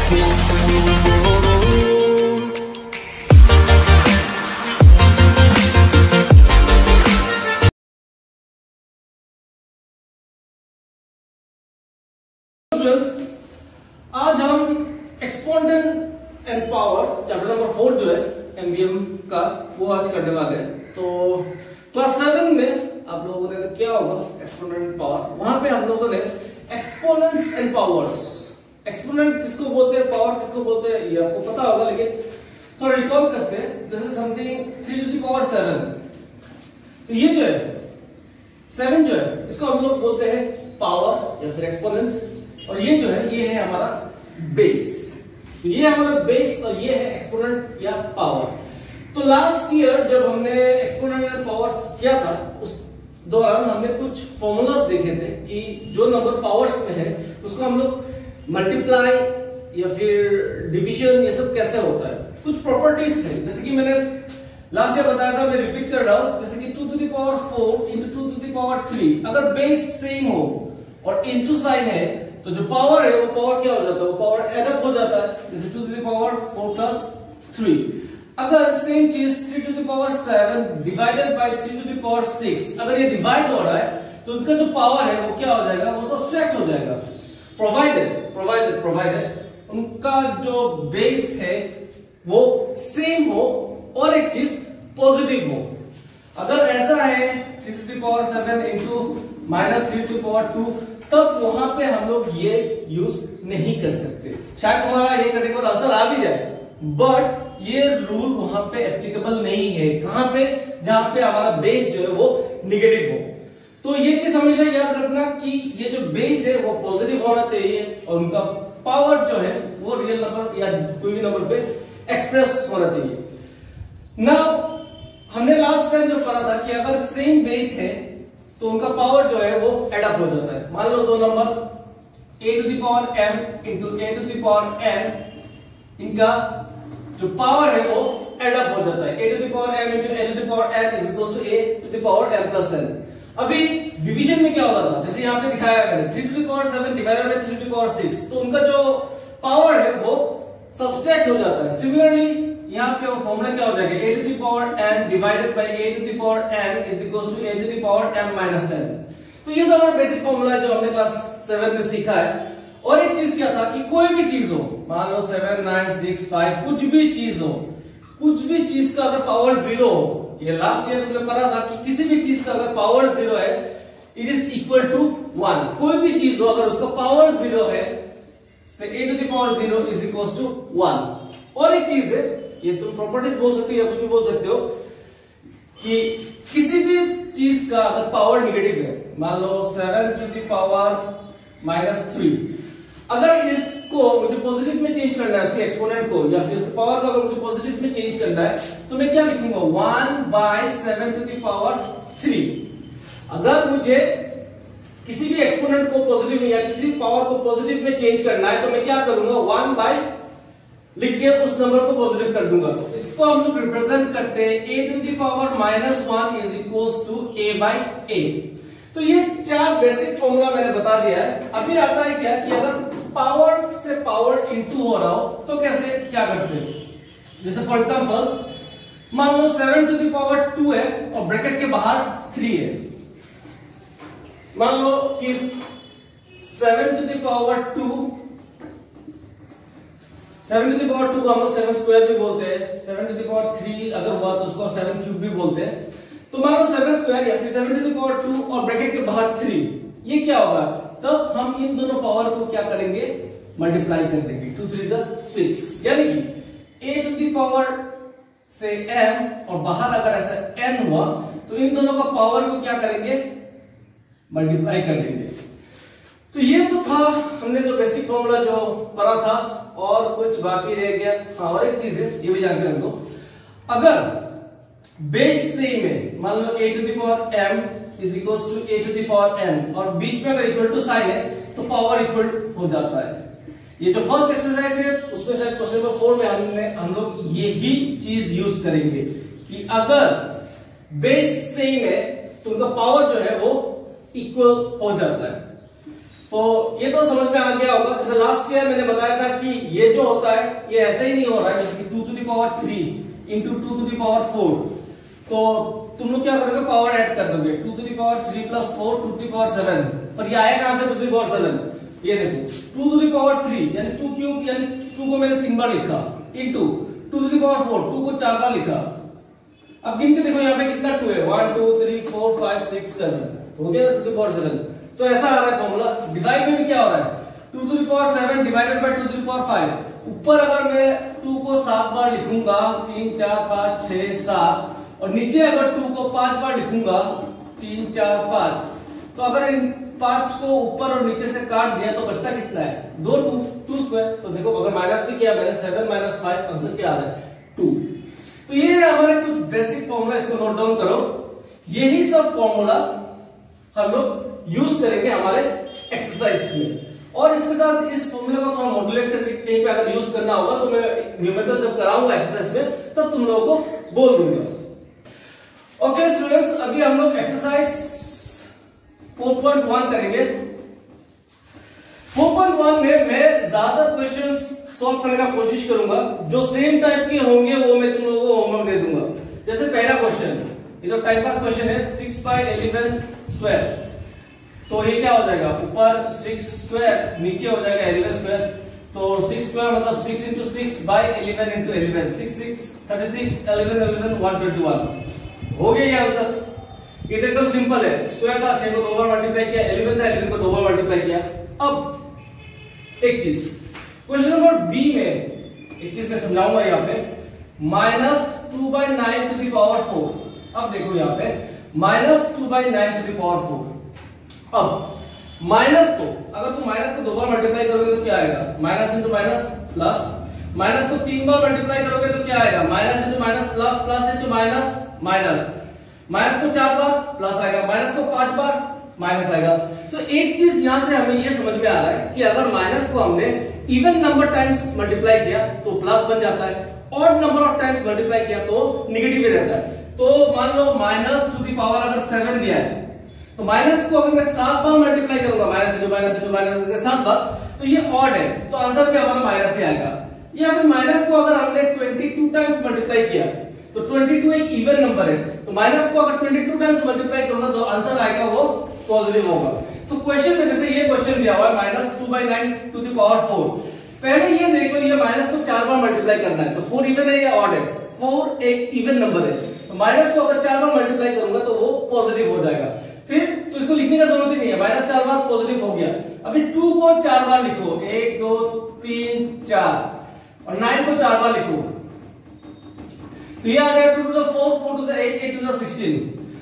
आज हम exponent and power chapter number 4 जो है एमवीएम का वो आज करने वाले हैं। तो क्लास 7 में आप लोगों ने तो क्या होगा एक्सपोनेंट एंड पावर, वहां पे हम लोगों ने एक्सपोनेंट्स एंड पावर्स, एक्सपोनेंट किसको बोलते हैं, पावर किसको बोलते हैं, ये आपको पता होगा, लेकिन थोड़ा रिकॉल करते हैं। जैसे समथिंग 3 to the power 7, तो ये जो है 7 जो है इसको हम लोग बोलते हैं पावर या फिर एक्सपोनेंट, और ये जो है ये है हमारा बेस। तो ये हमारा बेस और ये है एक्सपोनेंट या पावर। तो लास्ट ईयर जब हमने एक्सपोनेंट या पावर्स किया था उस दौरान हमने कुछ फॉर्मूलास देखे थे कि जो नंबर पावर्स में है उसको हम लोग मल्टीप्लाई या फिर डिवीजन ये सब कैसे होता है, कुछ प्रॉपर्टीज थे। जैसे कि मैंने लास्ट ईयर बताया था, मैं रिपीट कर रहा हूं, जैसे कि 2 to the power 4 into 2 to the power 3, अगर बेस सेम हो और इनटू साइन है तो जो पावर है वो पावर क्या हो जाता है, वो पावर एड अप हो जाता है, जैसे 2 to the power 4 plus 3। अगर सेम चीज 3 to the power 7 divided by 3 to the power 6, अगर ये डिवाइड हो रहा है तो उनका जो पावर है वो क्या हो जाएगा, वो सब्ट्रैक्ट हो जाएगा, प्रोवाइडेड उनका जो बेस है वो सेम हो और एक चीज पॉजिटिव हो। अगर ऐसा है 3 to the power 7 into -3 to the power 2, तब वहां पे हम लोग ये यूज नहीं कर सकते। शायद तुम्हारा ये करने के बाद आंसर आ भी जाए, बट ये रूल वहां पे एप्लीकेबल नहीं है। कहां पे, जहां पे हमारा बेस जो है वो निगेटिव हो। तो ये चीज हमेशा याद रखना कि ये जो बेस है वो पॉजिटिव होना चाहिए और उनका पावर जो है वो रियल नंबर या कोई भी नंबर पे एक्सप्रेस होना चाहिए। नाउ हमने लास्ट टाइम जो पढ़ा था कि अगर सेम बेस है तो उनका पावर जो है वो एड अप हो जाता है। मान लो दो number a to the power m into a to the power n, इनका जो पावर है वो एड अप हो जाता है। a to the power m into a to the power n is equals to a to the power m plus n। अभी division में क्या होता था, जैसे यहाँ पे दिखाया है मैंने 3 to the power 7 divided by 3 to the power 6, तो उनका जो पावर है वो सब्ट्रैक्ट हो जाता है। सिमिलरली यहाँ पे वो फॉर्मूला क्या हो जाएगा, a to the power n divided by a to the power n is equals to a to the power m minus n। तो ये तो हमारा बेसिक फॉर्मूला है जो हमने क्लास 7 में सीखा है। और एक चीज क्या था कि कोई भी चीज हो, मान लो 7 9 6 5, कुछ भी चीज हो, कुछ भी चीज का अगर पावर 0 हो, ये लास्ट ईयर हमने पढ़ा था कि किसी भी चीज का अगर पावर 0 है इट इज इक्वल टू 1। कोई भी चीज हो अगर उसका पावर 0 है, से a to the power 0 is equals to 1। और एक चीज है, ये तुम प्रॉपर्टीज बोल सकते हो या कुछ भी बोल सकते हो, कि किसी भी चीज का अगर पावर निगेटिव है, मान लो 7 to the power -3, अगर इसको मुझे पॉजिटिव में चेंज करना है, उसके एक्सपोनेंट को या फिर उसके पावर को अगर मुझे पॉजिटिव में चेंज करना है, तो मैं क्या लिखूंगा 1/7 to the power 3। अगर मुझे किसी भी एक्सपोनेंट को पॉजिटिव में या किसी पावर को पॉजिटिव में चेंज करना है तो मैं क्या करूंगा 1 बाय लिख के उस नंबर को पॉजिटिव कर दूंगा। तो इसको हम लोग रिप्रेजेंट करते हैं a to the power -1 is equals to a by a। तो ये 4 बेसिक फॉर्मूला मैंने बता दिया है। अभी आता है क्या कि अगर पावर से पावर इनटू हो रहा हो तो कैसे क्या करते हैं, जैसे फॉर एग्जांपल मान लो 7 to the power 2 है और ब्रैकेट के बाहर 3 है। मान लो कि 7 to the power 2 को हम लोग 7 स्क्वायर भी बोलते हैं, 7 to the power 3 अगर हुआ तो उसको 7 क्यूब भी बोलते हैं। तो मान लो 7 स्क्वायर या फिर 7 to the power 2 और ब्रैकेट के बाहर 3, ये क्या होगा, तब हम इन दोनों पावर को क्या करेंगे, मल्टीप्लाई कर देंगे। 2 3 6, यानी कि a to the power से m और बाहर अगर ऐसा n हुआ तो इन दोनों का पावर को क्या करेंगे, मल्टीप्लाई कर देंगे। तो ये तो था हमने जो बेसिक फॉर्मूला जो पढ़ा था, और कुछ बाकी रह गया। हाँ, और एक चीज है ये भी जानकर रखो, अगर बेस सेम है, मान लो a to the power m is equals to a to the power n और बीच में अगर इक्वल टू साइन है तो पावर इक्वल हो जाता है। ये जो फर्स्ट एक्सरसाइज है उसमें शायद क्वेश्चन नंबर 4 में हम लोग यही चीज यूज करेंगे कि अगर बेस सेम है तो उनका पावर जो है वो इक्वल हो जाता है। तो ये तो समझ में आ गया होगा। जैसे लास्ट ईयर मैंने बताया था कि ये जो होता है ये ऐसे ही नहीं हो रहा है, जैसे 2 to the power 3 into 2 to the power 4। तो तुम लोग क्या करोगे, पावर ऐड कर दोगे, 2 to the power 3 plus 4 2 to the power 7। पर ये आया कहां से 2 to the power 7? ये देखो 2 to the power 3 यानी 2 क्यूब, यानी 2 को मैंने 3 बार लिखा, into 2 to the power 4 2 को 4 बार लिखा। अब गिन के देखो यहाँ पे कितना 2 है, 1 2 3 4 5 6 7, हो गया 2 to the power 7। तो ऐसा आ रहा है फॉर्मूला। डिवाइड में भी क्या हो रहा है, 2 to the power 7 divided by 2 to the power 5। ऊपर अगर मैं 2 को 7 बार लिखूंगा, 3 4 5 6 7, और नीचे अगर 2 को 5 बार लिखूंगा, 3 4 5, तो अगर इन 5 को ऊपर और नीचे से काट दिया तो बचता कितना है, 2 2 स्क्वायर। तो देखो अगर माइनस भी किया मैंने, 7 - 5, आंसर क्या आ रहा है 2। तो ये है हमारे कुछ बेसिक फॉर्मूला, इसको नोट डाउन करो। यही सब फॉर्मूला हम लोग यूज करेंगे हमारे एक्सरसाइज में, और इसके साथ इस फॉर्मूले को थोड़ा मॉड्यूलेट करके कहीं पे अगर यूज करना होगा तो मैं न्यूमेरिकल जब कराऊंगा एक्सरसाइज में तब तुम लोगों को बोल दूंगा। ओके स्टूडेंट्स, अभी हम लोग एक्सरसाइज 4.1 करेंगे। 4.1 में मैं ज्यादा क्वेश्चंस सॉल्व करने का कोशिश करूंगा, जो सेम टाइप के होंगे वो मैं तुम लोगों को होमवर्क दे दूंगा। जैसे पहला क्वेश्चन, ये जो टाइम पास क्वेश्चन है, 6/11 स्क्वायर, तो ये क्या हो जाएगा, ऊपर 6 स्क्वायर, नीचे हो जाएगा 11 स्क्वायर। तो 6 स्क्वायर मतलब 6 into 6/11 into 11, 6 6 36, 11 11 121। हो गया ये आंसर। ये तो एकदम सिंपल है, स्क्वायर था, 6 को 2 बार मल्टीप्लाई किया, 11 था, 11 को 2 बार मल्टीप्लाई किया। अब एक चीज क्वेश्चन नंबर बी में एक चीज मैं समझाऊंगा यहाँ पे, -2/9 to the power 4। अब देखो यहाँ पे -2/9 to the power 4। अब माइनस को अगर तुम माइनस को 2 बार मल्टीप्लाई करोगे तो क्या आएगा, minus into minus plus. Minus को 3 बार मल्टीप्लाई करोगे तो क्या आएगा, minus into minus plus, plus into minus minus. Minus को 4 बार प्लस आएगा, माइनस को 5 बार माइनस आएगा। तो एक चीज यहां से हमें ये समझ में आ रहा है कि अगर माइनस को हमने इवन नंबर टाइम्स मल्टीप्लाई किया तो प्लस बन जाता है, odd number of times multiply किया तो निगेटिव ही रहता है। तो मान लो माइनस टू दी पावर अगर 7 दिया है, तो माइनस को अगर मैं 7 बार मल्टीप्लाई करूंगा, minus into minus into minus 7 बार, तो ये ऑड है, तो आंसर भी हमारा माइनस ही आएगा। या फिर माइनस को अगर हमने 22 टाइम्स मल्टीप्लाई किया तो 22 एक इवन नंबर है, तो माइनस को अगर 22 टाइम्स मल्टीप्लाई करूंगा तो आंसर आएगा वो पॉजिटिव होगा। तो क्वेश्चन में जैसे ये क्वेश्चन दिया हुआ है -2/9 to the power 4, पहले ये देख लो, ये माइनस को 4 बार मल्टीप्लाई करना है, तो 4 इवन है या ऑड है, 4 एक इवन नंबर है, तो माइनस को अगर 4 बार मल्टीप्लाई करूंगा तो वो पॉजिटिव हो जाएगा। फिर तो इसको लिखने का जरूरत ही नहीं है, -4 बार पॉजिटिव हो गया। अभी 2 को 4 बार लिखो, 1 2 3 4, और 9 को 4 बार लिखो, तो ये आ गया 2 to the 4, 4 to the 8, 8 to the 16,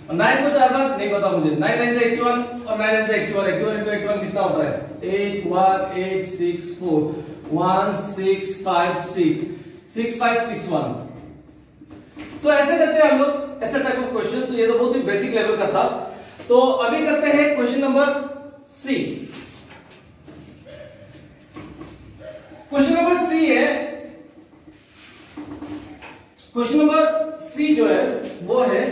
और 9 को 4 बार नहीं पता मुझे, 9 9 से 81 और 9 9 से 81, 81 into 81 कितना होता है, 8 1 8 6 4 1 6 5 6 6 5 6 1। तो ऐसे करते हैं हम लोग ऐसे टाइप ऑफ क्वेश्चंस। तो ये तो बहुत ही बेसिक लेवल का था। तो अभी करते हैं question number C. Question number C है, क्वेश्चन नंबर सी जो है वो है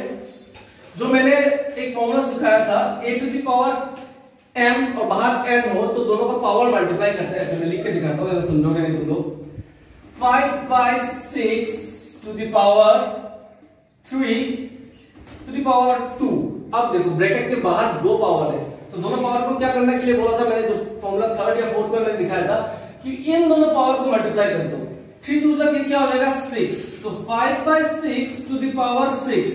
जो मैंने एक फॉर्मूला सिखाया था, a to the power m और बाहर n हो तो दोनों का पावर मल्टीप्लाई करते हैं। मैं लिख के दिखाता हूं, समझोगे नहीं तुम लोग। 5/6 to the power 3 to the power 2। अब देखो ब्रैकेट के बाहर दो पावर है, तो दोनों पावर को क्या करने के लिए बोला था मैंने, जो फॉर्मूला 3rd या 4th में मैंने दिखाया था कि इन दोनों पावर को मल्टीप्लाई कर दो। 3 2 जा क्या हो जाएगा 6, तो 5/6 to the power 6।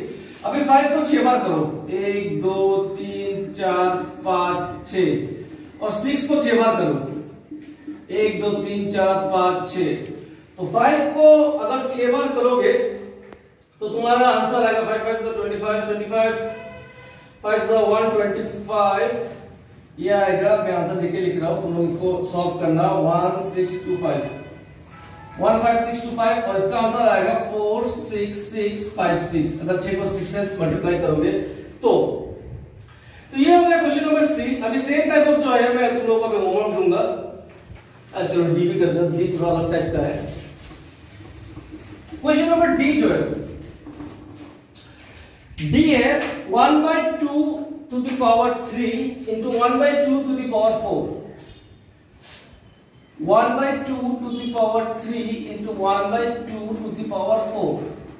अभी 5 को 6 बार करो, 1 2 3 4 5 6, और 6 को 6 बार करो, 1 2 3 4 5 6। तो 5 को अगर 6 बार करोगे तो तुम्हारा आंसर आएगा 5 5 25 25 5 125, ये आएगा। मैं आंसर देके लिख रहा हूं, तुम लोग इसको सॉल्व करना। 1625 15625, और इसका आंसर आएगा 46656। अगर 6 को 6 टाइम्स मल्टीप्लाई करोगे तो ये हो गया क्वेश्चन नंबर सी। अभी सेम टाइप ऑफ जो है मैं तुम लोगों को होमवर्क दूंगा। चलो डी भी कर दो, डी थोड़ा अलग टाइप का है। क्वेश्चन नंबर डी जो है, डी है 1/2 to the power 3 into 1/2 to the power 4। 1/2 to the power 3 into 1/2 to the power 4।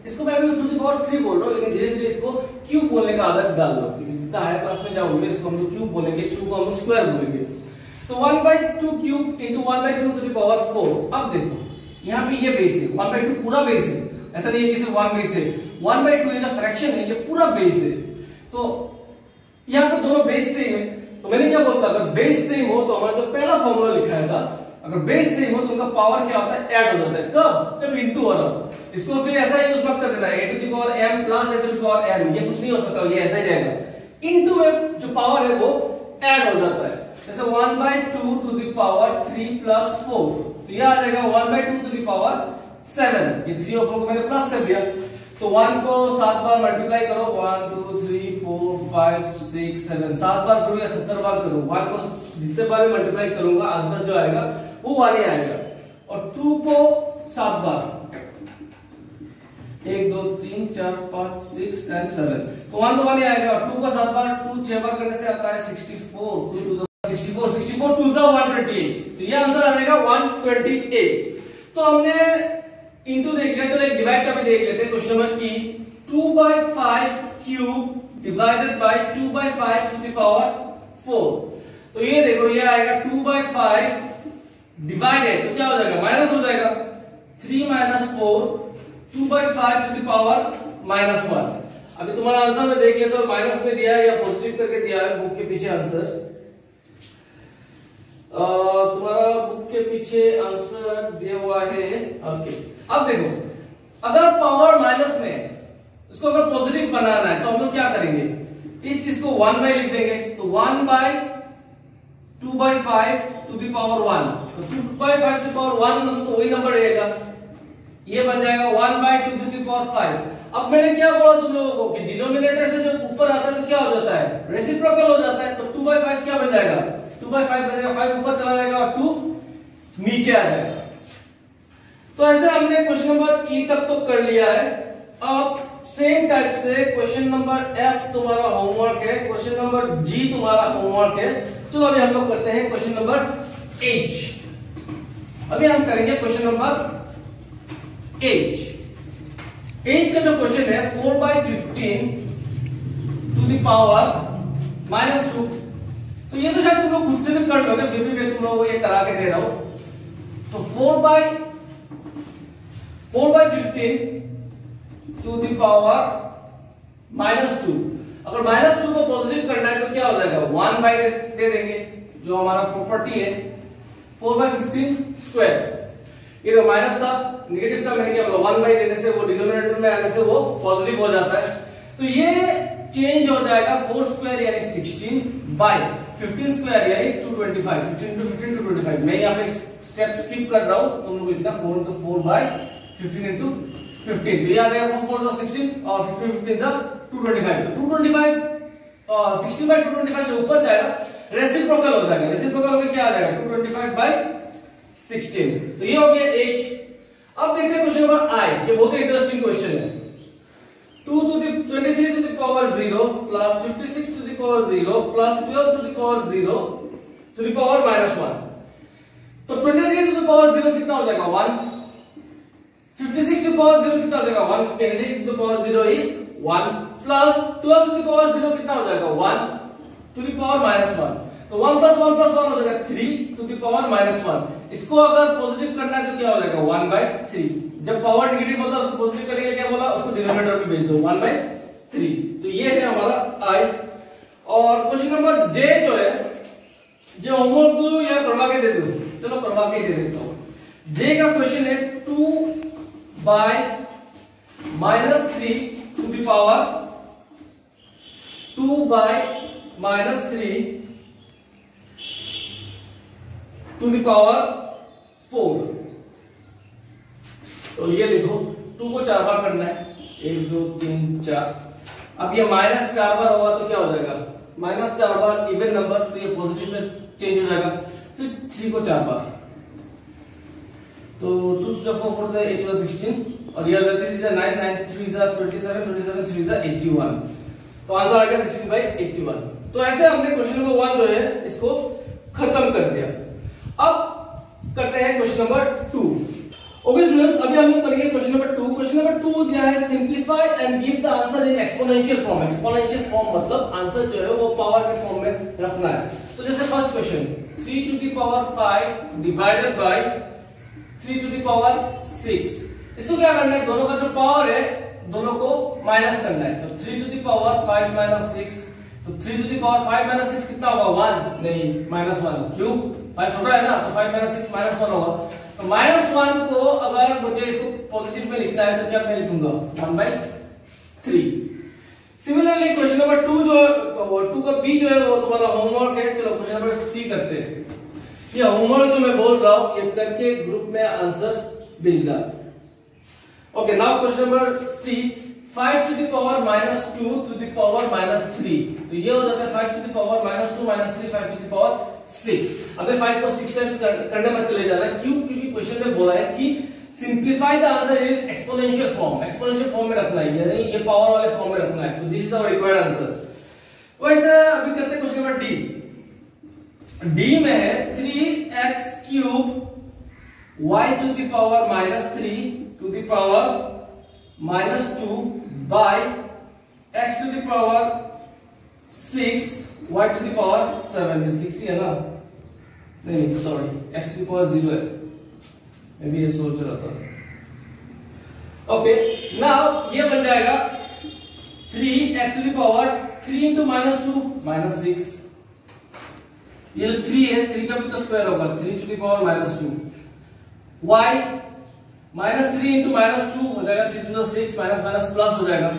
इसको मैं अभी टू द पावर 3 बोल रहा हूँ, लेकिन धीरे धीरे इसको क्यूब बोलने का आदत डाल लो, क्योंकि जितना हायर क्लास में जाओगे इसको हम लोग क्यूब बोलेंगे, क्यूब को हम लोग स्क्वायर बोलेंगे। तो 1/2 cube into 1/2 to the power 4। अब देखो यहाँ पे ये बेस है, 1/2 पूरा बेस है, ऐसा नहीं है कि सिर्फ 1 बेस है। 1/2 ये जो फ्रैक्शन है ये पूरा बेस है, तो यहाँ पे दोनों बेस सेम है। तो मैंने क्या बोलता, अगर बेस सेम हो तो हमारा जो पहला फॉर्मूला लिखा था, अगर बेस सेम हो तो उनका पावर क्या होता है, ऐड हो जाता है। कब? जब इंटू हो रहा। इसको फिर ऐसा यूज मत कर देना, a to the power m plus a to the power n, ये कुछ नहीं हो सकता, ये ऐसा ही रहेगा। इंटू में जो पावर है वो ऐड हो जाता है। जैसे 1/2 टू द पावर 3 प्लस 4, तो ये आ जाएगा 1/2 टू द पावर 7। ये 3 और 4 को मैंने प्लस कर दिया, तो 1 को 7 बार मल्टीप्लाई करो, 1 2 3 4 5 6 7, 7 बार करो या 70 बार करो, 1 को जितने बार मल्टीप्लाई करूंगा आंसर जो आएगा वो 1 ही आएगा। और 2 को 7 बार, 1 2 3 4 5 6 एंड 7, तो 1 तो 1 ही आएगा। और 2 का 7 बार, 2 6 बार करने से आता है 64, 64 64 2 128, तो ये आंसर आ जाएगा 128। तो हमने इंटू देख लिया, चलो एक डिवाइड का भी देख लेते हैं। Question number E, 2/5 cube divided by 2/5 to the power 4। तो ये देखो ये आएगा 2/5 डिवाइडेड, तो क्या हो जाएगा, माइनस हो जाएगा, 3 - 4 2/5 टू द पावर -1। अभी तुम्हारा आंसर में देखिए तो माइनस में दिया है या पॉजिटिव करके दिया है बुक के पीछे आंसर। तुम्हारा बुक के पीछे आंसर दिया हुआ है, ओके। अब देखो अगर पावर माइनस में इसको अगर पॉजिटिव बनाना है तो हम लोग क्या करेंगे, इस चीज को 1 लिख देंगे, तो 1/2/5 टू द पावर 1, तो 2/5 टू द पावर 1 तो वही नंबर रहेगा, ये बन जाएगा 1/2 टू द पावर 5। अब मैंने क्या बोला तुम लोगों को कि डिनोमिनेटर से जब ऊपर आता है तो क्या हो जाता है, रेसिप्रोकल हो जाता है। तो 2/5 क्या बन जाएगा, 2/5 बन जाएगा, 5 ऊपर चला जाएगा और 2 नीचे आ जाएगा। तो ऐसे हमने क्वेश्चन नंबर ई तक तो कर लिया है। अब सेम टाइप से क्वेश्चन नंबर एफ तुम्हारा होमवर्क है, क्वेश्चन नंबर जी तुम्हारा होमवर्क है। चलो अभी हम लोग करते हैं क्वेश्चन नंबर एच। अभी हम करेंगे क्वेश्चन नंबर एच। एच का जो क्वेश्चन है 4/15 टू द पावर -2। तो ये तो शायद तुम लोग खुद से भी कर लोगे, फिर भी मैं तुम लोगों को ये करा के दे रहा हूं। तो 4/15 टू द पावर -2। अगर -2 को पॉजिटिव करना है तो क्या हो जाएगा, 1 दे देंगे, जो हमारा प्रॉपर्टी है 4/15 स्क्वायर। ये तो माइनस था, नेगेटिव था, मैंने क्या बोला 1 देने से वो डिनोमिनेटर में आने से वो पॉजिटिव हो जाता है। तो ये चेंज हो जाएगा 4 स्क्वायर यानी 16 बाय 15 स्क्वायर यानी 225, 15 × 15 225। मैं यहाँ पे एक स्टेप स्किप कर रहा हूं, तुम लोग लिखना 4 × 4/15 × 15। तो ये आ जाएगा 4 4 16 और 15 15 225। तो 225 और 16/225 जो ऊपर जाएगा रेसिप्रोकल हो जाएगा, रेसिप्रोकल में क्या आ जाएगा 225/16। तो ये हो गया एच। अब देखते हैं क्वेश्चन नंबर आई, ये बहुत ही इंटरेस्टिंग क्वेश्चन है। 23 to the power 0 plus 56 to the power 0 plus 12 to the power 0 to the power -1। तो 23 to the power 0 कितना हो जाएगा 1, 56 to the power 0 कितना हो जाएगा 1, क्योंकि anything to the power 0 is 1, plus 12 to the power 0 कितना हो जाएगा 1 to the power -1। तो 1 + 1 + 1 हो जाएगा 3 to the power -1। इसको अगर पॉजिटिव करना है तो क्या हो जाएगा 1/3। जब पावर नेगेटिव होता है उसको पॉजिटिव करने के लिए क्या बोला, उसको डिनोमिनेटर में भेज दो 1/3। तो ये है हमारा आई। और क्वेश्चन नंबर जे जो है, जो होमवर्क दो या करवा के दे दो, चलो करवा के दे देता हूं। जे का क्वेश्चन है 2/-3 to the power 2/-3 to the power 4। तो ये देखो 2 को 4 बार करना है, 1 2 3 4। अब ये -4 बार होगा तो क्या हो जाएगा, -4 बार इवन नंबर, तो ये पॉजिटिव में चेंज हो जाएगा। फिर 3 को 4 बार, तो 2 × 4 4 8 16 और ये 3 9 9 3 27 27 3 81। तो आंसर आ गया 16/81। तो ऐसे हमने क्वेश्चन नंबर 1 जो है इसको खत्म कर दिया। अब करते हैं क्वेश्चन नंबर 2। ओके स्टूडेंट्स, अभी हम लोग करेंगे क्वेश्चन नंबर 2। क्वेश्चन नंबर 2 दिया है simplify and give the answer in exponential form. Exponential form मतलब आंसर जो है वो पावर के फॉर्म में रखना है। तो जैसे first question 3 to the power 5 divided by 3 to the power 6। इसको क्या करना है, दोनों का जो पावर है दोनों को माइनस करना है। तो 3 टू द पावर 5 माइनस 6, तो 3 टू द पावर 5 माइनस 6 कितना होगा, 1 नहीं -1। क्यों, 5 छोटा है ना, तो 5 माइनस 6 -1 होगा। तो -1 को अगर मुझे इसको पॉजिटिव में लिखना है तो क्या मैं लिखूंगा 1/3। सिमिलरली क्वेश्चन नंबर 2 जो 2 का बी जो है वो तुम्हारा होमवर्क है। चलो क्वेश्चन नंबर सी करते हैं। ये होमवर्क जो मैं बोल रहा हूं ये करके ग्रुप में आंसर्स भेजना। Okay, now question number C 5 to the power -2 to the power -3। तो ये हो जाता है 5 to the power -2 -3 5 to the power 6। अबे 5 को 6 टाइम्स करने में चले जाना। क्यों, क्योंकि क्वेश्चन में बोला है कि simplify the answer is exponential form. Exponential form में रखना है, यानी ये पावर वाले फॉर्म में रखना है। तो this is our required answer. वैसे अभी करते हैं क्वेश्चन नंबर डी। डी में है 3x³ y to the power -3 to the power -2 by x to the power 6 y to the power 7। ये 6 ही है ना, नहीं sorry x to the power 0 है, मैं भी ये सोच रहा था। ओके, नाउ ये बन जाएगा 3x to the power 3 into -2 -6। ये जो 3 है 3 का भी तो स्क्वायर होगा, 3 to the power -2 y -3 into -2 हो जाएगा 3 to the 6 माइनस प्लस हो जाएगा।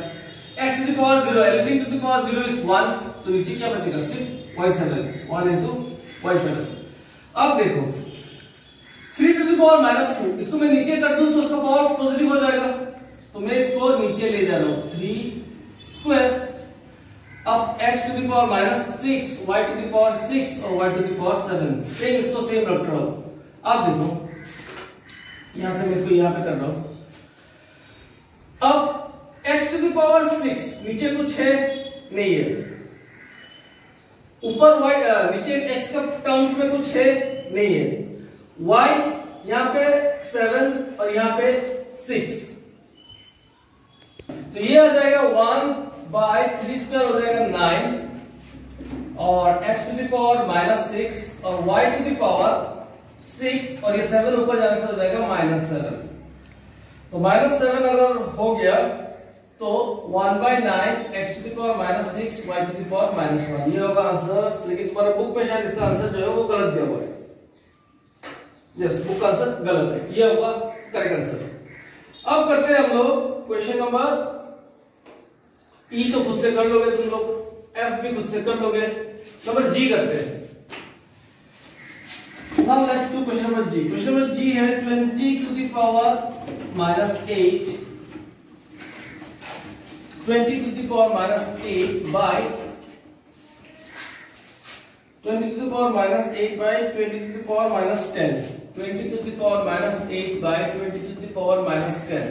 x to the power 0 everything to the power 0 is 1, तो नीचे क्या बचेगा, सिर्फ y7 1 into y7। अब देखो 3 टू द पावर -2 इसको मैं नीचे कर दूं तो उसका पावर पॉजिटिव हो जाएगा, तो मैं इसको नीचे ले जा रहा हूं 3 स्क्वायर। अब x to the power -6 y to the power 6 और y to the power 7 same, इसको सेम रख रहा हूं। अब देखो यहां से मैं इसको यहां पे कर रहा हूं। अब x टू द पावर 6 नीचे कुछ है नहीं है, ऊपर y नीचे x का टर्म्स में कुछ है नहीं है, y यहां पे 7 और यहां पे 6, तो ये आ जाएगा 1/3 स्क्वायर हो जाएगा 9 और x टू द पावर -6 और y टू द पावर 6 और ये 7 ऊपर जाने से हो जाएगा -7। तो -7 अगर हो गया तो 1/9 x to the power -6 y to the power -1 ये होगा आंसर। लेकिन तुम्हारा बुक में शायद इसका आंसर जो है वो गलत दिया हुआ है। यस, बुक का आंसर गलत है, ये होगा करेक्ट आंसर। अब करते हैं हम लोग क्वेश्चन नंबर ई, तो खुद से कर लोगे तुम लोग, एफ भी खुद से कर लोगे। नंबर जी करते हैं। Now let's do question number G. Question number G है 20 to the power -8, 20 to the power -8 by 20 to the power -8 by 20 to the power -10, 20 to the power -8 by 20 to the power -10।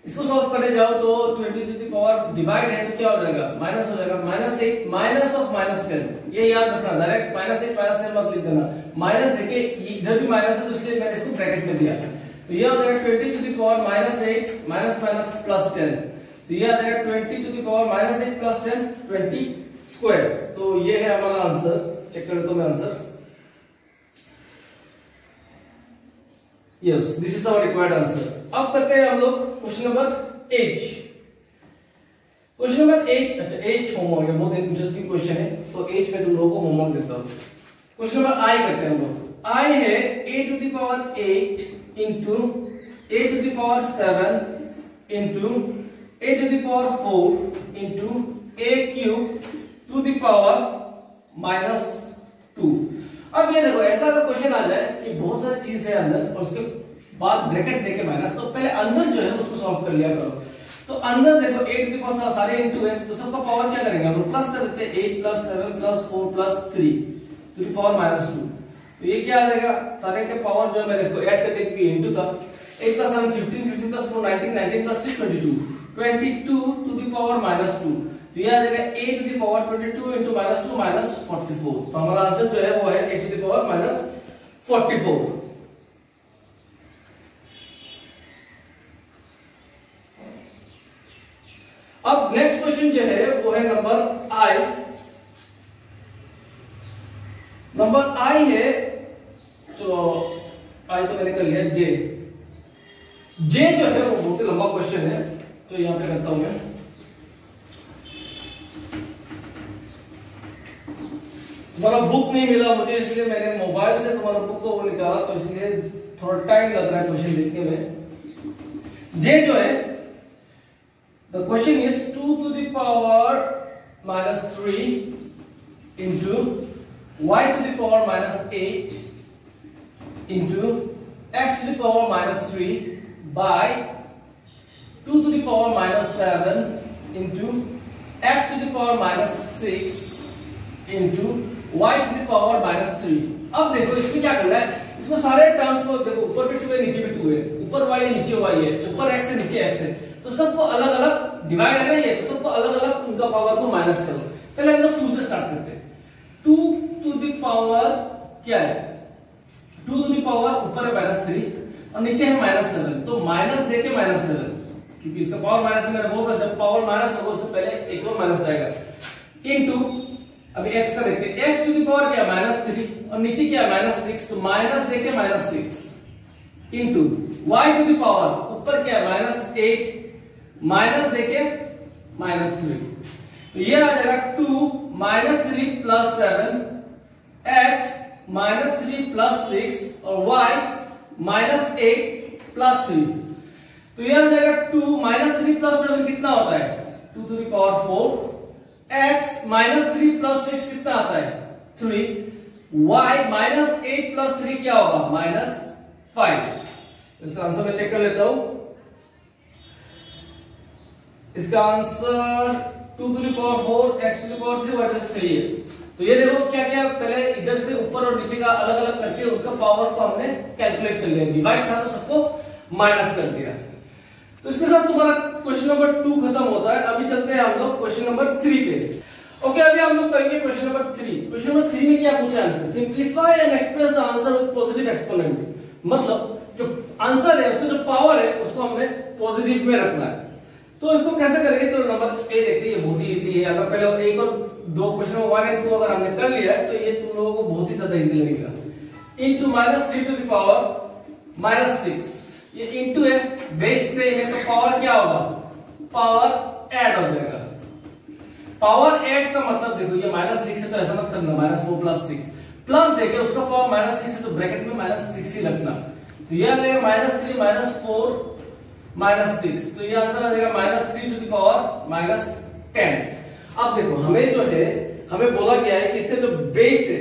इसको solve करने जाओ तो 20 to the power divide है तो क्या हो जाएगा, माइनस हो जाएगा, -8 माइनस ऑफ -10। ये याद रखना, डायरेक्ट -8 -10 मत लिख देना। माइनस देखिए इधर भी माइनस है तो इसलिए मैंने इसको ब्रैकेट में दिया। तो ये हो जाएगा 20 टू द पावर -8 माइनस प्लस 10, तो ये आ जाएगा 20 to the power -8 plus 10 20 square. तो ये है हमारा आंसर। चेक कर तो मैं answer, yes this is our required answer. अब करते हैं हम लोग question number H. Question number H, अच्छा एच होमवर्क है, बहुत इंटरेस्टिंग क्वेश्चन है, तो एच में तुम लोगों को होमवर्क देता हूं। क्वेश्चन नंबर आई करते हैं हम लोग। आई है a to the power 8 into a to the power 7 into a to the power 4 into a³ to the power -2। अब ये देखो, ऐसा अगर क्वेश्चन आ जाए कि बहुत सारी चीज है अंदर और उसके बाद ब्रैकेट देके माइनस, तो पहले अंदर जो है उसको सॉल्व कर लिया करो। तो अंदर देखो 8 टू द पावर सारे इनटू है, तो सबका पावर क्या करेंगे हम लोग, प्लस कर देते हैं 8 + 7 + 4 + 3 टू द पावर -2। तो ये क्या आ जाएगा, सारे के पावर जो है मैंने इसको ऐड कर दिया क्योंकि इनटू था। 8 + 7 15, 15 + 4 19, 19 + 6 22, 22 टू द पावर -2। तो ये आ जाएगा a टू द पावर 22 * -2 -44। तो हमारा आंसर जो है वो है a टू द पावर -44। अब नेक्स्ट क्वेश्चन जो है वो है नंबर आई। नंबर आई है, जो आई तो मैंने कर लिया, जे। जे जो है वो बहुत ही लंबा क्वेश्चन है, तो यहां पे करता हूं मैं। तुम्हारा बुक नहीं मिला मुझे, इसलिए मैंने मोबाइल से तुम्हारा बुक को वो निकाला, तो इसलिए थोड़ा टाइम लग रहा है क्वेश्चन देखने में। जे जो है, the question is 2 to the power -3 into y to the power -8 into x to the power -3 by 2 to the power -7 into x to the power -6 into y to the power -3। अब देखो इसमें क्या करना है, इसको सारे टर्म्स को देखो, ऊपर भी 2 है, नीचे भी 2 है, ऊपर y है, नीचे y है, ऊपर x है, नीचे x है, तो सबको अलग अलग डिवाइड है ना ये, तो सबको अलग अलग उनका पावर को माइनस करो। पहले हम लोग 2 से स्टार्ट करते हैं। 2 to the power क्या है, 2 to the power ऊपर है -3 और नीचे है -7, तो माइनस देके -7, क्योंकि इसका पावर माइनस है, मैंने बोला जब पावर माइनस होगा उससे पहले एक और माइनस आएगा, इनटू अभी x का देखते हैं, x टू दी पावर क्या -3 और नीचे क्या -6, तो माइनस देके -6 into y to the power ऊपर क्या -8 माइनस देके -3, तो ये आ जाएगा 2 -3 + 7 x -3 + 6 और y -8 + 3, तो ये आ जाएगा 2 -3 + 7 कितना होता है 2 टू दी पावर 4, x -3 + 6 कितना आता है 3, y -8 + 3 क्या होगा -5। इसका आंसर मैं चेक कर लेता हूं। इसका answer 2 to the power 4 x to the power 3 what सही है। तो ये देखो क्या क्या, पहले इधर से ऊपर और नीचे का अलग अलग करके उनका पावर को हमने कैलकुलेट कर लिया, डिवाइड था तो सबको माइनस कर दिया। तो इसके साथ तुम्हारा क्वेश्चन नंबर 2 खत्म होता है। अभी चलते हैं हम लोग क्वेश्चन नंबर 3 पे। ओके, अभी हम लोग करेंगे क्वेश्चन नंबर 3। क्वेश्चन नंबर 3 में क्या पूछा है हमसे, simplify and express the answer with positive exponent, मतलब जो आंसर है उसका जो पावर है उसको हमें पॉजिटिव में रखना है। तो इसको कैसे करेंगे, चलो नंबर ए देखते हैं, ये बहुत ही इजी है। अगर पहले एक और दो क्वेश्चन 1 और 2 अगर हमने कर लिया है तो ये तुम लोगों को बहुत ही ज्यादा इजी लगेगा। इनटू -3 टू द पावर -6, ये इनटू है, बेस से है तो पावर क्या होगा, पावर ऐड हो जाएगा। पावर ऐड का मतलब देखो ये -6 है तो ऐसा मत करना, -4 + 6 प्लस देके उसका पावर -6 है तो ब्रैकेट में -6 ही रखना। तो ये आ जाएगा -3 -4 -6, तो ये आंसर आ जाएगा -3 टू द पावर -10। अब देखो हमें जो है, हमें बोला गया है कि इसका जो बेस है,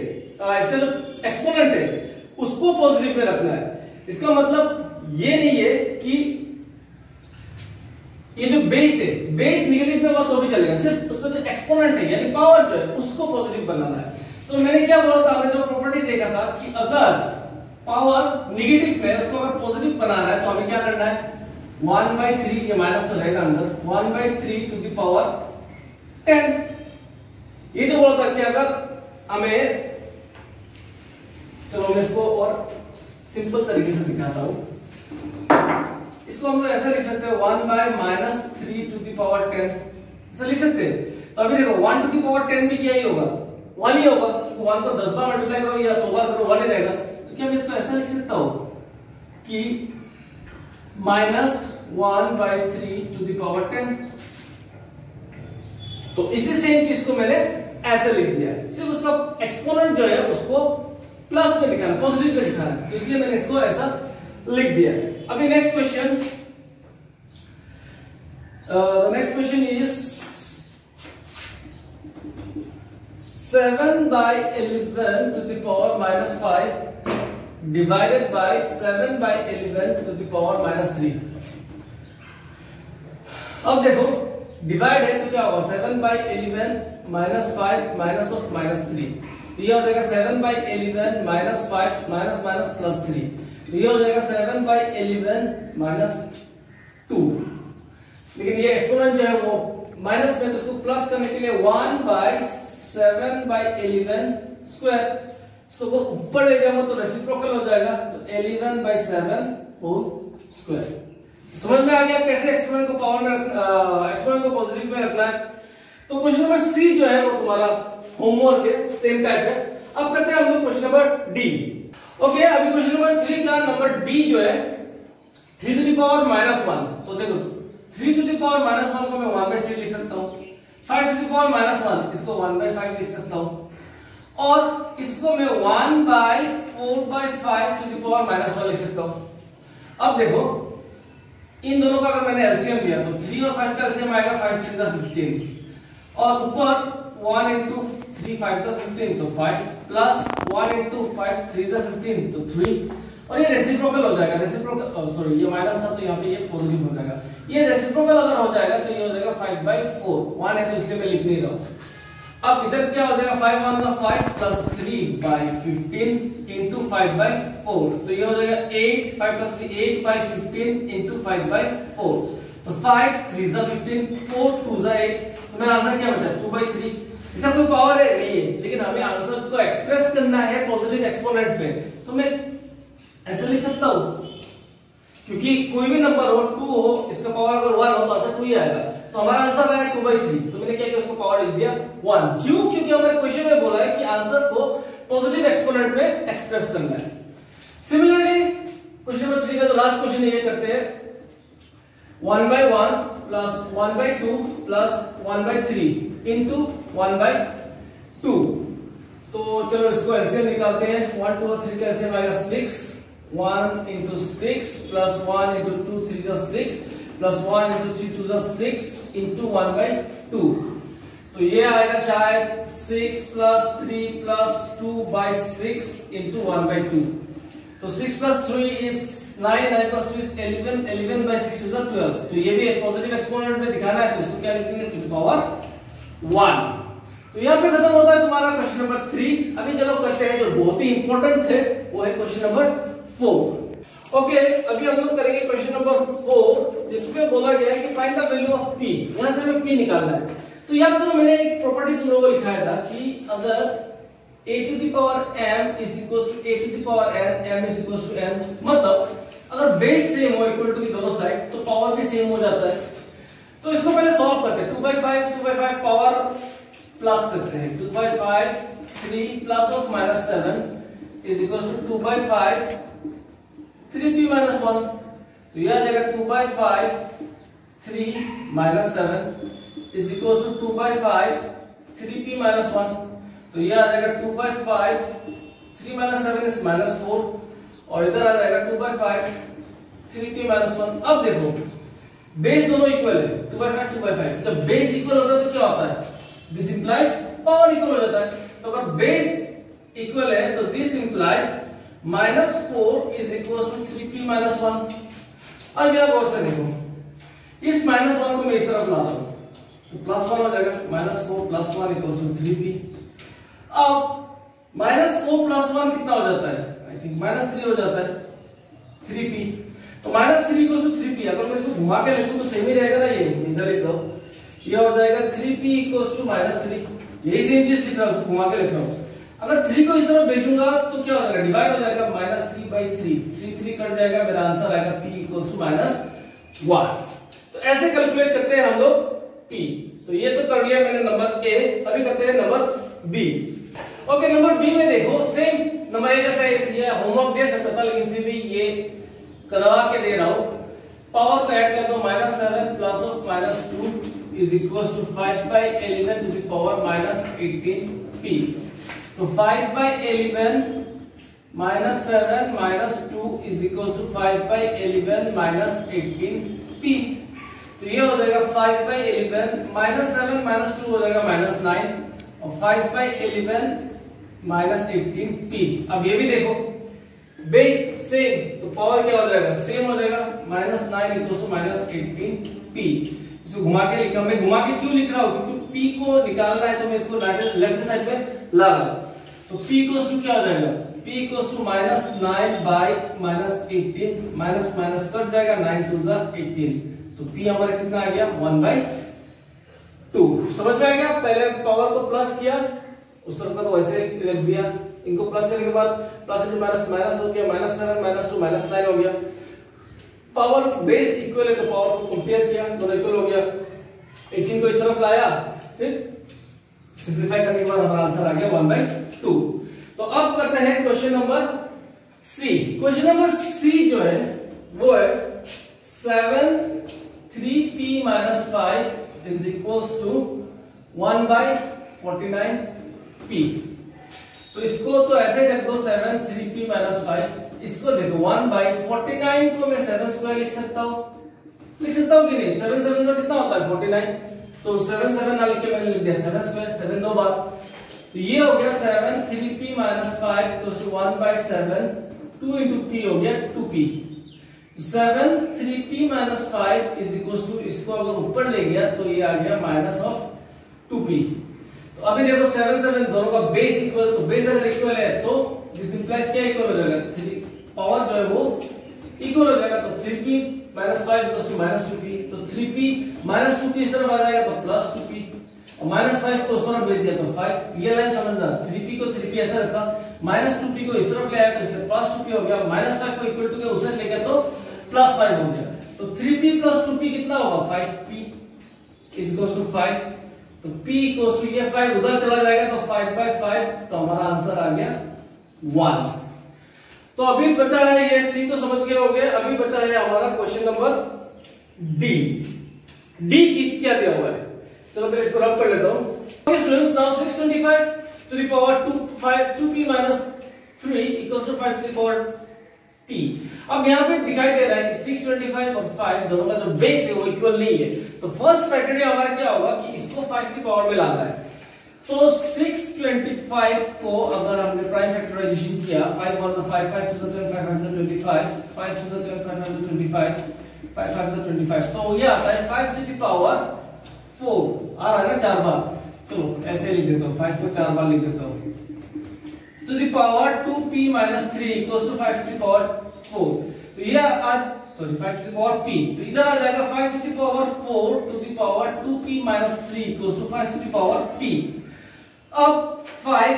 इसका जो एक्सपोनेंट है उसको पॉजिटिव में रखना है। इसका मतलब ये नहीं है कि ये जो बेस है, बेस निगेटिव में हुआ तो भी चलेगा, सिर्फ उसका जो एक्सपोनेंट है यानी पावर जो है उसको पॉजिटिव बनाना है। तो मैंने क्या बोला था, हमने जो प्रॉपर्टी देखा था कि अगर पावर निगेटिव में उसको अगर पॉजिटिव बनाना है तो हमें क्या करना है, 1/3, ये माइनस तो रहेगा अंदर, 1/3 टू द पावर 10। ये तो बोला था कि अगर हमें, चलो मैं इसको और सिंपल तरीके से दिखाता हूं। इसको हम लोग ऐसा लिख सकते हैं 1/-3 टू द पावर 10, ऐसा लिख सकते हैं। तो अभी देखो 1 टू द पावर 10 भी क्या ही होगा, 1 ही होगा, 1 को 10 बार मल्टीप्लाई करो या 100 बार करो 1 ही रहेगा। तो क्या मैं इसको ऐसा लिख सकता हूं कि -1/3 टू द पावर 10। तो इसी सेम चीज को मैंने ऐसे लिख दिया, सिर्फ उसका एक्सपोनेंट जो है उसको प्लस में दिखाना, पॉजिटिव में दिखाना, तो इसलिए मैंने इसको ऐसा लिख दिया। अभी next question, the next question is 7/11 to the power -5 divided by 7/11 to the power -3। अब देखो डिवाइड है तो क्या होगा, 7/11 -5 माइनस ऑफ -3, तो ये हो जाएगा 7/11 -5 माइनस +3, तो ये हो जाएगा 7/11 -2। लेकिन ये एक्सपोनेंट जो है वो माइनस में, तो उसको प्लस करने के लिए 1/7/11 स्क्वायर, इसको अगर ऊपर ले जाऊंगा तो रेसिप्रोकल हो जाएगा, तो 11/7 होल स्क्वायर। समझ में आ गया कैसे एक्सपोनेंट को पावर में एक्सपोनेंट को पॉजिटिव में रखना है। तो क्वेश्चन नंबर सी जो है वो तुम्हारा होमवर्क है, सेम टाइप है। अब करते हैं हम लोग क्वेश्चन नंबर डी। ओके, अभी क्वेश्चन नंबर 3 का नंबर डी जो है 3 to the power -1। तो देखो 3 to the power -1 को मैं 1/3 लिख सकता हूँ, 5 to the power -1 इसको 1/5 लिख सकता हूँ, और इसको मैं 1/4/5 to the power -1 लिख सकता हूँ। अब देखो इन दोनों का अगर मैंने एलसीएम लिया तो 3 और 5 का एलसीएम आएगा 5 3 15, और ऊपर 1 into 3 5 15 तो 5 प्लस 1 into 5 3 15 तो 3, और ये रेसिप्रोकल हो जाएगा। रेसिप्रोकल सॉरी ये माइनस था तो यहाँ पे ये पॉजिटिव हो जाएगा। ये रेसिप्रोकल अगर हो जाएगा तो ये हो जाएगा 5/4, 1 है तो इसलिए मैं लिख नहीं रहा हूँ। अब इधर क्या हो जाएगा 5 1 5 प्लस 3/15 इंटू 5/4, तो ये हो जाएगा 8 5 प्लस 3 8/15 इंटू 5/4, तो 5 3 15 4 2 8, तो मेरा आंसर क्या बचा 2/3। इसका कोई पावर है नहीं है, लेकिन हमें आंसर को एक्सप्रेस करना है पॉजिटिव एक्सपोनेंट में, तो मैं ऐसे लिख सकता हूं, क्योंकि कोई भी नंबर हो 2 हो, इसका पावर अगर 1 हो तो आंसर 2 ही आएगा। तो हमारा आंसर आया 2/3, तो मैंने क्या किया उसको पावर लिख दिया 1। क्यों? क्योंकि हमारे क्वेश्चन में बोला है कि आंसर को पॉजिटिव एक्सपोनेंट में एक्सप्रेस करना है। सिमिलरली क्वेश्चन नंबर 3 का जो लास्ट क्वेश्चन है ये करते हैं 1/1 प्लस 1/2 प्लस 1/3 इंटू 1/2। तो चलो इसको एलसीएम निकालते हैं। 1 2 और 3 का एलसीएम आएगा 6, 1 into 6 plus 1 into 2 3 6 plus 1 into 3 2 6 into 1/2, तो ये आएगा शायद 6 plus 3 plus 2/6 into 1/2। तो 6 plus 3 is 9, 9 plus 2 is 11, 11/6 is 12। तो ये भी पॉजिटिव एक्सपोनेंट में दिखाना है, तो इसको क्या लिखेंगे टू द पावर 1। तो यहाँ पे खत्म होता है तुम्हारा क्वेश्चन नंबर 3। अभी चलो करते हैं जो बहुत ही इंपॉर्टेंट है, वो है क्वेश्चन नंबर 4। ओके, अभी हम लोग करेंगे क्वेश्चन नंबर 4, जिसमें बोला गया है कि find the value of p। यहां से हमें p निकालना है। तो याद करो मैंने एक प्रॉपर्टी तुम लोगों को लिखाया था कि अगर a to the power m is equals to a to the power n, m is equals to n, मतलब अगर बेस सेम हो इक्वल टू की दोनों साइड तो पावर भी सेम हो जाता है। तो इसको पहले सॉल्व करते हैं। 2/5 पावर प्लस करते हैं। 2/5 3 plus of -7 is equals to 2/5 3p minus 1, तो यह आ जाएगा 2/5 3 minus 7 is equals to 2/5 3p minus 1, तो यह आ जाएगा 2/5 3 minus 7 is -4, और इधर आ जाएगा 2/5 3p minus 1। अब देखो बेस दोनों इक्वल है 2/5 2/5, जब बेस इक्वल होता है तो क्या होता है, दिस इंप्लाइज पावर इक्वल हो जाता है। तो अगर बेस इक्वल है तो this implies -4 is equals to 3p minus 1। अब यहां गौर से देखो, इस -1 को मैं इस तरफ ला रहा हूं तो +1 हो जाएगा, -4 + 1 equals to 3p। अब -4 + 1 कितना हो जाता है, आई थिंक -3 हो जाता है, 3p। तो -3 equals to 3p। अगर मैं इसको घुमा के लिखूं तो सेम ही रहेगा ना, ये इधर लिख दो, ये हो जाएगा 3p equals to -3। यही सेम चीज लिख रहा हूं, घुमा के लिख रहा हूं। अगर 3 को इस तरफ भेजूंगा तो क्या हो जाएगा, डिवाइड हो जाएगा, -3/3, 3 कट जाएगा, मेरा आंसर आएगा p equals to -1। तो ऐसे कैलकुलेट करते हैं हम लोग p। तो ये तो कर लिया मैंने नंबर a। अभी करते हैं number b। Okay, number b में देखो सेम नंबर a जैसा है, ये होमवर्क दे सकता था लेकिन फिर भी ये करवा के दे रहा हूं। पावर को ऐड कर दो, -7 plus of -2 is equals to 5/11 to the power -18p। तो 5/11 -7 -2 is equals to 5/11 -18p। तो ये हो जाएगा 5/11 -7 -2 हो जाएगा -9, और 5/11 -18p। अब ये भी देखो बेस सेम, तो पावर क्या हो जाएगा, सेम हो जाएगा, -9 equals to -18p। इसको घुमा के लिखा, मैं घुमा के क्यों लिख रहा हूं, क्योंकि p को निकालना है तो मैं इसको लेफ्ट साइड में ला रहा हूं। तो p इक्वल्स टू क्या हो जाएगा, p equals to -9/-18, minus cut जाएगा, 9 2 18, तो p हमारा कितना आ गया 1/2। समझ में आ गया। पहले पावर को प्लस किया, उस तरफ का तो वैसे रख दिया, इनको प्लस करने के बाद प्लस इंटू माइनस माइनस हो गया, -7 -2 -9 हो गया। पावर बेस इक्वल है तो पावर को कंपेयर किया, दोनों इक्वल हो गया, 18 को इस तरफ लाया, फिर सिंप्लीफाई करने के बाद हमारा आंसर आ गया 1/2। तो अब करते हैं question number C. Question number C जो है वो है 7 3p - 5 is equals to 1/49p। तो इसको तो ऐसे कर दो 7 3p - 5, इसको देखो 1/49 को मैं 7 स्क्वायर लिख सकता हूं कि नहीं? 7 7 का कितना होता है 49, तो 7 7 ना लिख के मैंने लिख दिया 7 स्क्वायर, 7 दो बार, तो ये हो गया 7 3p - 5 equals to 1/7, 2 into p हो गया 2p। 7 3p - 5 is equals to, इसको अगर ऊपर ले गया तो ये आ गया माइनस ऑफ 2p। तो अभी देखो 7 7 दोनों का बेस इक्वल, तो बेस अगर इक्वल है तो दिस इंप्लाइज क्या इक्वल हो जाएगा, 3 पावर जो है वो इक्वल हो जाएगा, तो 3p - 5 इक्वल्स टू -2p, तो 3p - 2p इस तरफ आ जाएगा तो +2p, और -5 को उस तरफ भेज दिया तो 5। ये लाइन समझना, 3p को 3p ऐसा रखा, -2p को इस तरफ ले आया तो इसलिए +2p हो गया, -5 को इक्वल टू के उसे ले गया तो +5 हो गया, तो 3p + 2p कितना होगा 5p इक्वल्स टू 5, तो p इक्वल्स टू ये 5 उधर चला जाएगा तो 5/5, तो हमारा आंसर आ गया 1। तो अभी बचा है ये सी तो समझ गए होंगे, अभी बचा है हमारा क्वेश्चन नंबर डी। डी की क्या दिया हुआ है, चलो मैं इसको रब कर लेता हूं। Students now 625 to the power 2p - 3 equals to 5 to the power p। अब यहाँ पे दिखाई दे रहा है कि 625 और 5 दोनों का जो बेस है वो इक्वल नहीं है, तो फर्स्ट क्राइटेरिया हमारा क्या होगा कि इसको 5 की पावर में लाना है। तो 625 को अगर हमने प्राइम फैक्टराइजेशन किया, 5 was 5, 5 to the 10, 5 times 25, 5 to the 10, 5 times 25, 5 times 25, तो ये आता है 5 to the power 4, आ रहा है ना 4 बार, चलो ऐसे लिख देता हूँ, 5 को 4 बार लिख देता हूँ, to the power 2p - 3 equals to 5 to the power 4, तो ये आज 5 to the power p, तो इधर आ जाएगा 5 to the power 4 to the power 2p - 3 equals to 5 to the power p। अब 5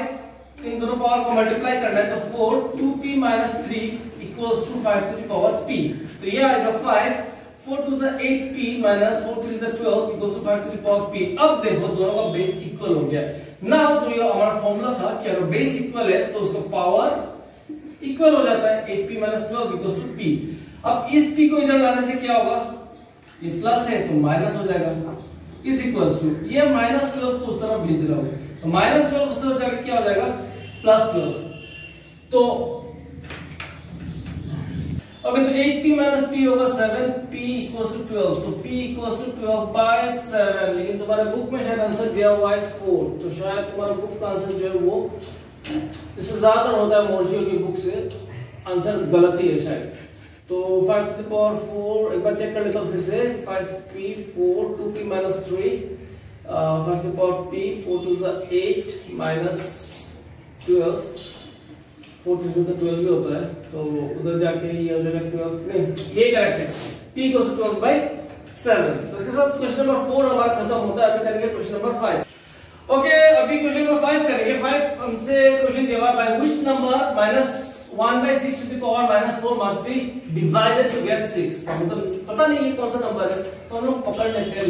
इन दोनों पावर को मल्टीप्लाई करना है, तो 4 2p - 3 equals to 5 to the power p, तो ये आएगा 5 4 to the 8p - 4 to the 12 equals to 5 to the power p। अब देखो दोनों का बेस इक्वल हो गया। नाउ तो ये हमारा फॉर्मूला था कि अगर बेस इक्वल है तो उसका पावर इक्वल हो जाता है, 8p - 12 equals to p। अब इस p को इधर लाने से क्या होगा, ये प्लस है तो माइनस हो जाएगा, इज इक्वल्स टू ये -12 को उस तरफ भेज रहा हूं, तो -12 उस तरफ जाकर क्या हो जाएगा +12। तो अभी तो 8p - p होगा 7p equals to 12, तो p equals to 12/7, लेकिन तुम्हारे बुक में शायद आंसर दिया हुआ है 4, तो शायद तुम्हारा बुक का आंसर जो है वो इससे ज्यादा होता है मोर्शियो की बुक से, आंसर गलत ही है शायद। तो 5 to the power 4 एक बार चेक कर लेता हूँ फिर से, 5p 4 2p - 3 5 to the power p 4 to the 8 minus 12 4 to the 12 भी होता है, तो उधर जाके ये हो जाएगा 12 नहीं, ये करेक्ट है, p equals to 12/7। तो इसके साथ क्वेश्चन नंबर 4 हमारा खत्म होता है। अभी करेंगे क्वेश्चन नंबर 5। ओके, अभी क्वेश्चन नंबर 5 करेंगे। 5 हमसे क्वेश्चन दिया हुआ है, bye which number -1/6 to the power -4 must be divided to get 6। तो मतलब पता नहीं ये कौन सा नंबर है, तो हम लोग पकड़ लेते हैं,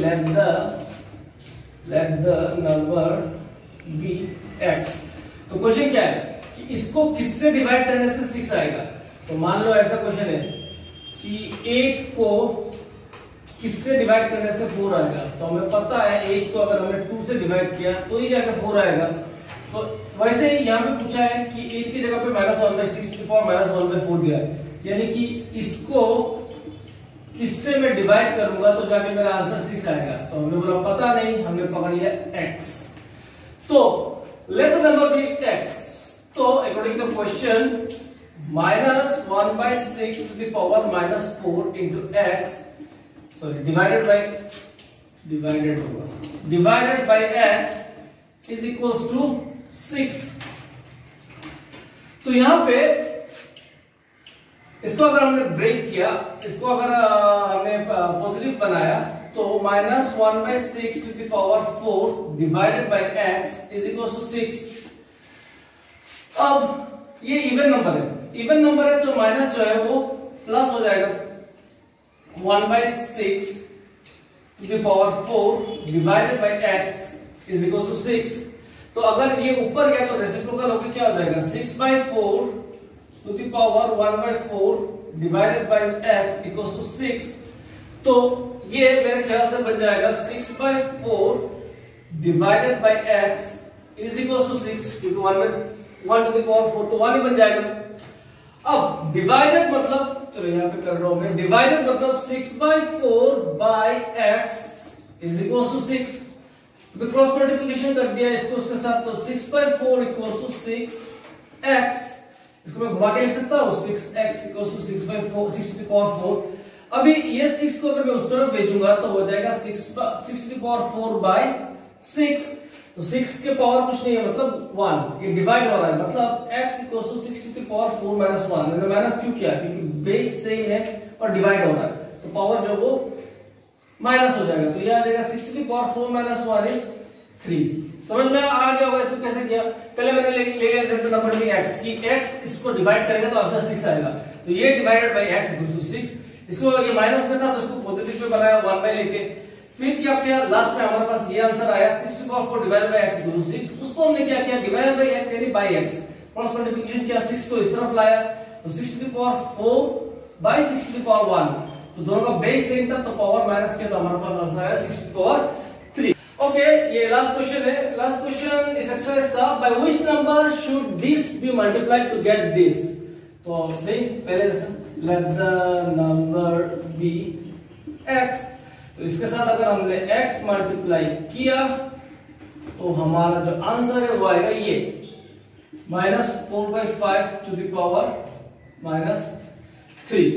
let the number be x। तो क्वेश्चन क्या है कि इसको किससे डिवाइड करने से 6 आएगा। तो मान लो ऐसा क्वेश्चन है कि 8 को किससे डिवाइड करने से 4 आएगा, तो हमें पता है 8 को अगर हमने 2 से डिवाइड किया तो ही जाकर 4 आएगा। तो वैसे ही यहाँ पे पूछा है कि 8 की जगह पे -1/6 to the power -1/4 दिया है, यानी कि इसको किससे मैं डिवाइड करूंगा तो जाके मेरा आंसर 6 आएगा। तो हमें बोला पता नहीं, हमने पकड़ लिया x। तो let the number be x। तो according to question -1/6 to the power -4 into x, sorry divided by x is equals to 6। तो यहां पे इसको अगर हमने ब्रेक किया, इसको अगर हमने पॉजिटिव बनाया तो -1/6 to the power 4 divided by x is equals to 6। अब ये इवन नंबर है, इवन नंबर है तो माइनस जो है वो प्लस हो जाएगा, 1/6 to the power 4 divided by x is equals to 6। तो अगर ये ऊपर गया तो रेसिप्रोकल होकर क्या हो जाएगा 6/4 to the power 1/4 divided by x equals to 6। तो ये मेरे ख्याल से बन जाएगा 6/4 divided by x is equals to 6, क्योंकि 1 to the power 4 तो 1 ही बन जाएगा। अब डिवाइडेड मतलब, चलो यहां पे कर रहा हूं मैं, डिवाइडेड मतलब 6/4 by x is equals to 6। तो क्रॉस मल्टीप्लिकेशन कर दिया इसको उसके साथ, तो 6/4 equals to 6x, इसको मैं घुमा के लिख सकता हूं 6x equals to 6/4 6 to the power 4। अभी ये 6 को अगर मैं उस तरफ भेजूंगा तो हो जाएगा 6 to the power 4 by 6। तो 6 के पावर कुछ नहीं है, मतलब 1, ये डिवाइड हो रहा है, मतलब x equals to 6 to the power 4 minus 1। मैंने माइनस क्यों किया, क्योंकि बेस सेम है और डिवाइड हो रहा है, तो पावर जो वो माइनस हो जाएगा। तो ये आ जाएगा 6 to the power 4 minus 1 is 3। समझ में आ गया होगा इसको कैसे किया। पहले मैंने ले लिया नंबर में x की, x इसको डिवाइड करेगा तो आंसर 6 आएगा। तो ये divided by x equals to 6, इसको ये माइनस में था तो इसको पॉजिटिव में बनाया 1 बाय लेके, फिर क्या किया लास्ट में हमारे पास ये आंसर आया 6 to the power 4 divided by x equals to 6। उसको हमने क्या किया, डिवाइडेड बाय x यानी बाय x, क्रॉस मल्टीप्लिकेशन किया, 6 को इस तरफ लाया तो 6 to the power 4 by 6 to the power 1, तो दोनों का बेस सेम था तो पावर माइनस किया तो हमारे पास आंसर आया 6 to the power 3। ओके, ये लास्ट क्वेश्चन है। लास्ट क्वेश्चन इस एक्सरसाइज का, by which number should this be multiplied to get this. तो सेम पहले let the number be x, तो इसके साथ अगर हमने x मल्टीप्लाई किया तो हमारा जो आंसर है वो आएगा ये -4/5 टू द पावर -3।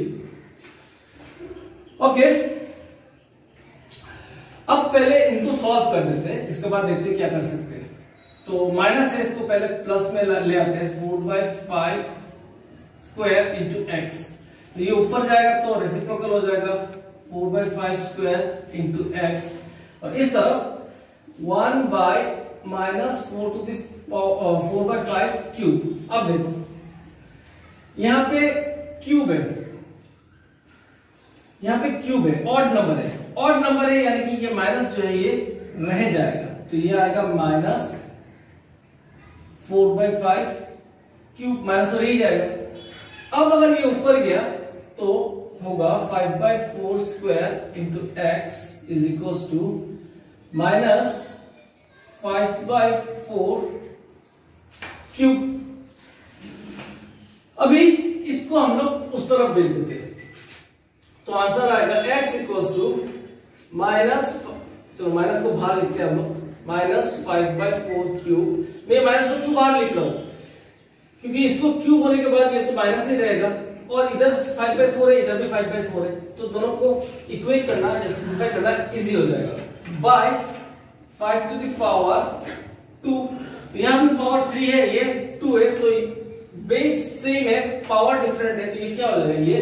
ओके, अब पहले इनको सॉल्व कर देते हैं, इसके बाद देखते हैं क्या कर सकते हैं। तो माइनस है, इसको पहले प्लस में ले आते हैं, 4/5 स्क्वायर इंटू x। तो ये ऊपर जाएगा तो रेसिप्रोकल हो जाएगा 4/5 स्क्वायर इंटू x, और इस तरफ 1 बाय -4 टू द 4/5 क्यूब। अब देखो यहां पे क्यूब है, यहां पे क्यूब है, ऑड नंबर है, ऑड नंबर है यानी कि ये माइनस जो है ये रह जाएगा, तो ये आएगा -4/5 क्यूब, माइनस तो रह ही जाएगा। अब अगर ये ऊपर गया तो होगा 5/4 square into x is equals to -5/4 cube. अभी इसको हम लोग उस तरफ भेज देते हैं तो आंसर आएगा x इक्वल्स टू चलो माइनस को बाहर लिखते हैं हम लोग, -5/4 क्यूब। मैं माइनस को क्यों बाहर लिख रहा हूं, क्योंकि इसको क्यूब होने के बाद ये तो माइनस ही रहेगा, और इधर 5/4 है, इधर भी 5/4 है, तो दोनों को इक्वेट करना या सिंपलीफाई करना इजी हो जाएगा। बाय 5 टू द पावर 2, तो यहां भी पावर 3 है, ये 2 है, तो बेस सेम है, पावर डिफरेंट है, तो ये क्या हो जाएगा, ये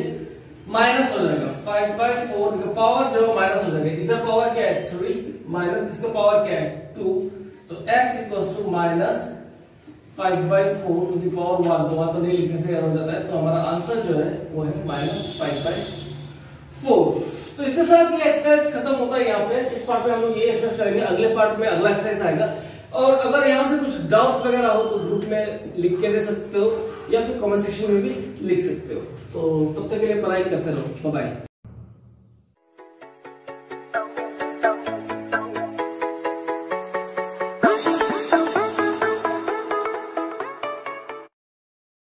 माइनस हो जाएगा। 5/4 का पावर जो माइनस हो जाएगा, इधर पावर क्या है 3 माइनस इसका पावर क्या है 2, तो x equals to -5/4 to the power 1, तो वहां तो नहीं लिखने से हो जाता है, तो हमारा आंसर जो है वो है -5/4। तो इसके साथ ये एक्सरसाइज खत्म होता है यहाँ पे। इस पार्ट में हम लोग ये एक्सरसाइज करेंगे, अगले पार्ट में अगला एक्सरसाइज आएगा। और अगर यहाँ से कुछ डाउट्स वगैरह हो तो ग्रुप में लिख के दे सकते हो या फिर कमेंट सेक्शन में भी लिख सकते हो। तो तब तक के लिए पढ़ाई करते रहो, बाय बाय।